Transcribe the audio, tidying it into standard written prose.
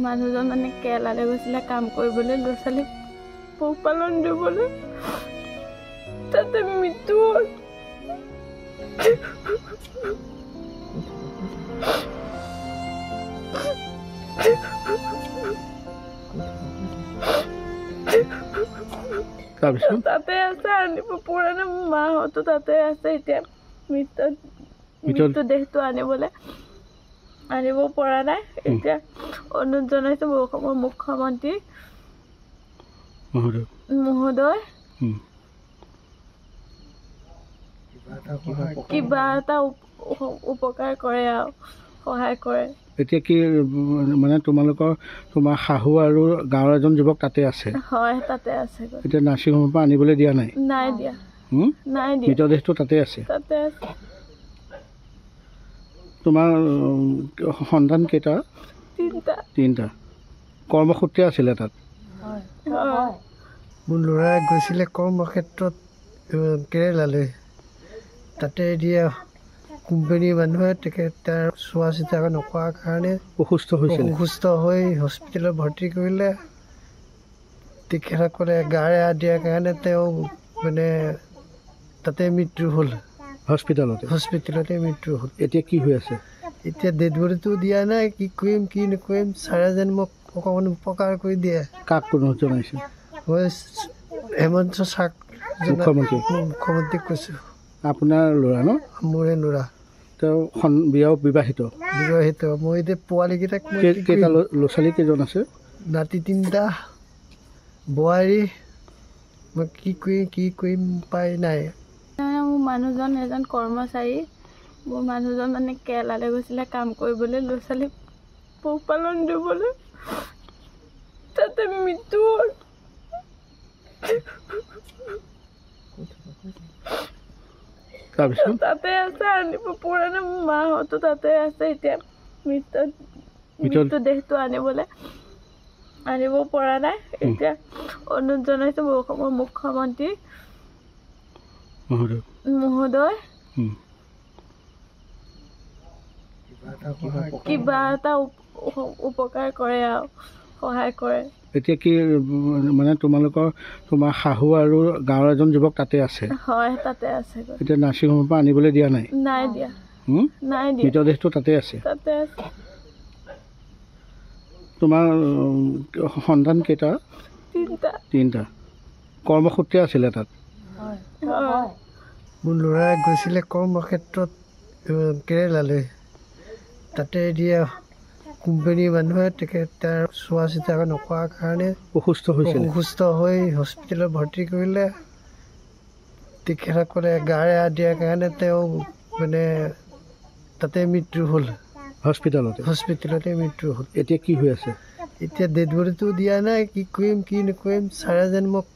মানুহজন মানে কেৰেলালৈ গৈছিলে কাম কৰিবলৈ, ল'ৰা ছোৱালী পোহপালন দিবলৈ, তাতে মৃত্যু হ'ল। তাতে আছে, আনিব পৰা নাই। মাহঁতো তাতে আছে এতিয়া, মৃত্যু দেহটো আনিব পৰা নাই। এতিয়া অনুৰোধ জনাইছো অসমৰ মুখ্যমন্ত্ৰী মহোদয় কিবা এটা উপকাৰ কৰে আৰু সহায় কৰে। এতিয়া কি মানে তোমাৰ শাহু আৰু গাঁৱৰ এজন যুৱক তাতে আছে? হয়, তাতে আছে। এতিয়া নাৰ্ছিং হোমৰ পৰা আনিবলৈ দিয়া নাই? নাই দিয়া। মৃতদেহটো তাতে আছে? তাতে আছে। তোমাৰ সন্তান কেইটা? তিনিটা। কৰ্মসূত্ৰে আছিলে তাত? মোৰ ল'ৰাই গৈছিলে কৰ্মক্ষেত্ৰত কেৰেলালৈ। তাতে এতিয়া কোম্পানীৰ মানুহে তাৰ চোৱা চিতা নকৰাৰ কাৰণে অসুস্থ হৈ হস্পিটেলত ভৰ্তি কৰিলে। তেখেতসকলে গা এৰা দিয়াৰ কাৰণে তেওঁ মানে তাতে মৃত্যু হ'ল। হস্পিটেলতে মৃত্যু হ'ল। এতিয়া কি হৈ আছে? এতিয়া ডেড বডিটো দিয়া নাই। কি কৰিম কি নকৰিম, ছাৰে যেন মোক অকণমান উপকাৰ কৰি দিয়ে। কাক কোনো জনাইছে? মই হেমন্ত ছাৰক মুখ্যমন্ত্ৰীক কৈছোঁ। আপোনাৰ ল'ৰা ন? মোৰে ল'ৰা। তেওঁ বিবাহিত? মই এতিয়া পোৱালীকেইটাক কেইটা ল'ৰা ছোৱালী কেইজন আছে? নাতি 3টা, বোৱাৰী। মই কি কৰিম উপায় নাই। মোৰ মানুহজন এজন কৰ্মচাৰী। মোৰ মানুহজন মানে কেৰেলালৈ গৈছিলে কাম কৰিবলৈ, ল'ৰা ছোৱালী পোহপালন দিবলৈ, তাতে মৃত্যু হ'ল। তাতে আছে, আনিব পৰা নাই। মাহঁতো তাতে আছে এতিয়া, মৃত্যু দেহটো আনিব পৰা নাই। এতিয়া অনুৰোধ জনাইছো অসমৰ মুখ্যমন্ত্ৰী মহোদয় কিবা এটা উপকাৰ কৰে আৰু সহায় কৰে। এতিয়া কি মানে তোমাৰ শাহু আৰু গাঁৱৰ এজন যুৱক তাতে আছে? হয়, তাতে আছে। এতিয়া নাৰ্ছিং হোমৰ পৰা আনিবলৈ দিয়া নাই? নাই দিয়া। মৃতদেহটো তাতে আছে? তোমাৰ সন্তান কেইটা? তিনিটা। কৰ্মসূত্ৰে আছিলে তাত? মোৰ ল'ৰাই গৈছিলে কৰ্মক্ষেত্ৰত কেৰেলালৈ। তাতে এতিয়া কোম্পানীৰ মানুহে তাৰ চোৱা চিতা নকৰাৰ কাৰণে অসুস্থ হৈ হস্পিটেলত ভৰ্তি কৰিলে। তেখেতসকলে গা এৰা দিয়াৰ কাৰণে তেওঁ মানে তাতে মৃত্যু হ'ল। হস্পিটেলতে মৃত্যু হ'ল। এতিয়া কি হৈ আছে? এতিয়া ডেড বডিটো দিয়া নাই। কি কৰিম কি নকৰিম, ছাৰে যেন মোক